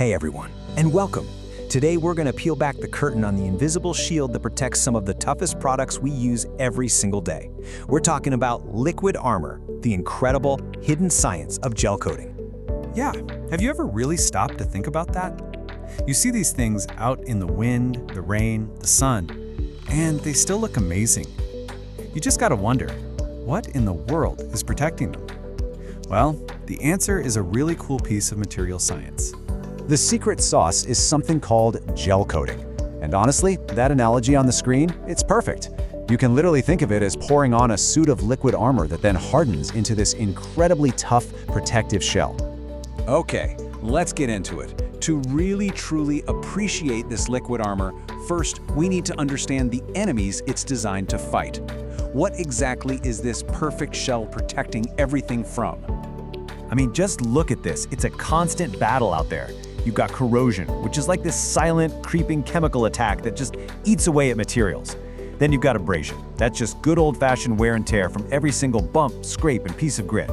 Hey everyone, and welcome. Today we're going to peel back the curtain on the invisible shield that protects some of the toughest products we use every single day. We're talking about liquid armor, the incredible hidden science of gel coating. Yeah, have you ever really stopped to think about that? You see these things out in the wind, the rain, the sun, and they still look amazing. You just gotta wonder, what in the world is protecting them? Well, the answer is a really cool piece of material science. The secret sauce is something called gel coating. And honestly, that analogy on the screen, it's perfect. You can literally think of it as pouring on a suit of liquid armor that then hardens into this incredibly tough, protective shell. Okay, let's get into it. To really truly appreciate this liquid armor, first we need to understand the enemies it's designed to fight. What exactly is this perfect shell protecting everything from? I mean, just look at this. It's a constant battle out there. You've got corrosion, which is like this silent, creeping chemical attack that just eats away at materials. Then you've got abrasion. That's just good old-fashioned wear and tear from every single bump, scrape, and piece of grit.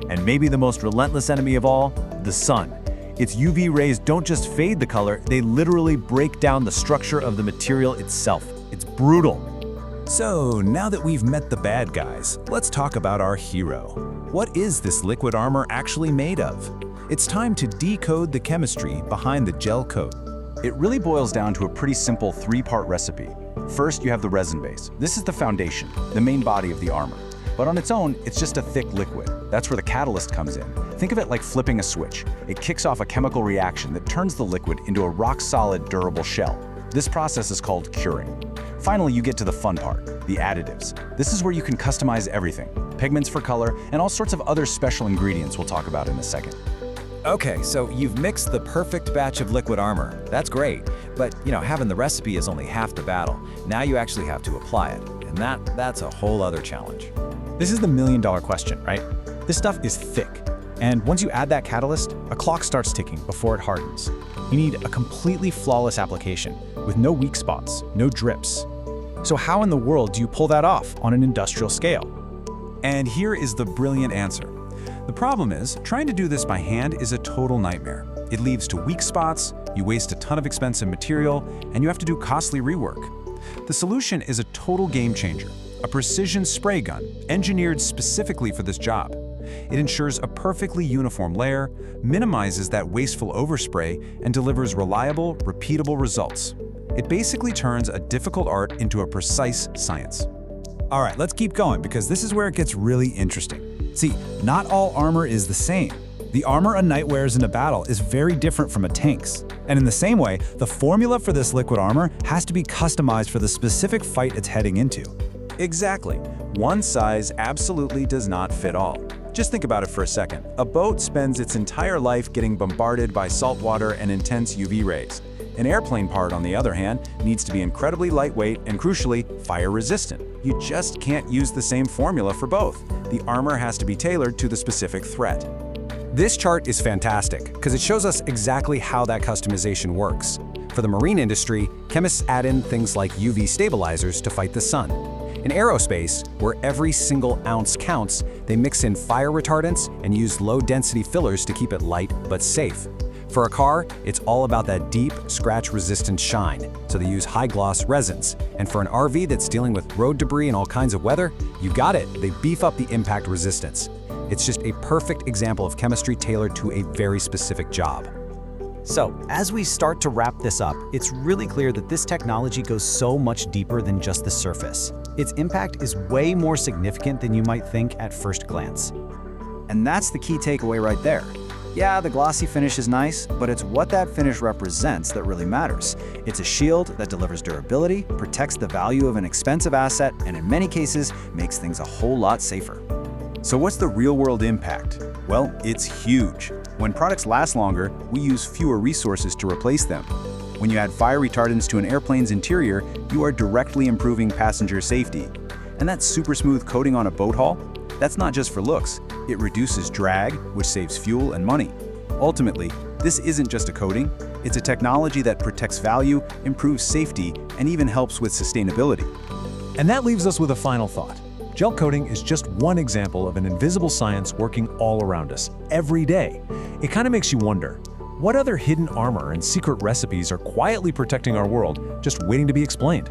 And maybe the most relentless enemy of all, the sun. Its UV rays don't just fade the color, they literally break down the structure of the material itself. It's brutal. So, now that we've met the bad guys, let's talk about our hero. What is this liquid armor actually made of? It's time to decode the chemistry behind the gel coat. It really boils down to a pretty simple three-part recipe. First, you have the resin base. This is the foundation, the main body of the armor. But on its own, it's just a thick liquid. That's where the catalyst comes in. Think of it like flipping a switch. It kicks off a chemical reaction that turns the liquid into a rock-solid, durable shell. This process is called curing. Finally, you get to the fun part, the additives. This is where you can customize everything. Pigments for color, and all sorts of other special ingredients we'll talk about in a second. Okay, so you've mixed the perfect batch of liquid armor. That's great, but having the recipe is only half the battle. Now you actually have to apply it, and that's a whole other challenge. This is the million-dollar question, right? This stuff is thick, and once you add that catalyst, a clock starts ticking before it hardens. You need a completely flawless application, with no weak spots, no drips. So how in the world do you pull that off on an industrial scale? And here is the brilliant answer. The problem is, trying to do this by hand is a total nightmare. It leads to weak spots, you waste a ton of expensive material, and you have to do costly rework. The solution is a total game changer, a precision spray gun engineered specifically for this job. It ensures a perfectly uniform layer, minimizes that wasteful overspray, and delivers reliable, repeatable results. It basically turns a difficult art into a precise science. All right, let's keep going because this is where it gets really interesting. See, not all armor is the same. The armor a knight wears in a battle is very different from a tank's. And in the same way, the formula for this liquid armor has to be customized for the specific fight it's heading into. Exactly. One size absolutely does not fit all. Just think about it for a second. A boat spends its entire life getting bombarded by salt water and intense UV rays. An airplane part, on the other hand, needs to be incredibly lightweight and, crucially, fire-resistant. You just can't use the same formula for both. The armor has to be tailored to the specific threat. This chart is fantastic because it shows us exactly how that customization works. For the marine industry, chemists add in things like UV stabilizers to fight the sun. In aerospace, where every single ounce counts, they mix in fire retardants and use low-density fillers to keep it light but safe. For a car, it's all about that deep, scratch-resistant shine, so they use high-gloss resins. And for an RV that's dealing with road debris and all kinds of weather, you got it, they beef up the impact resistance. It's just a perfect example of chemistry tailored to a very specific job. So, as we start to wrap this up, it's really clear that this technology goes so much deeper than just the surface. Its impact is way more significant than you might think at first glance. And that's the key takeaway right there. Yeah, the glossy finish is nice, but it's what that finish represents that really matters. It's a shield that delivers durability, protects the value of an expensive asset, and in many cases, makes things a whole lot safer. So what's the real-world impact? Well, it's huge. When products last longer, we use fewer resources to replace them. When you add fire retardants to an airplane's interior, you are directly improving passenger safety. And that super smooth coating on a boat hull? That's not just for looks. It reduces drag, which saves fuel and money. Ultimately, this isn't just a coating. It's a technology that protects value, improves safety, and even helps with sustainability. And that leaves us with a final thought. Gel coating is just one example of an invisible science working all around us, every day. It kind of makes you wonder, What other hidden armor and secret recipes are quietly protecting our world, just waiting to be explained?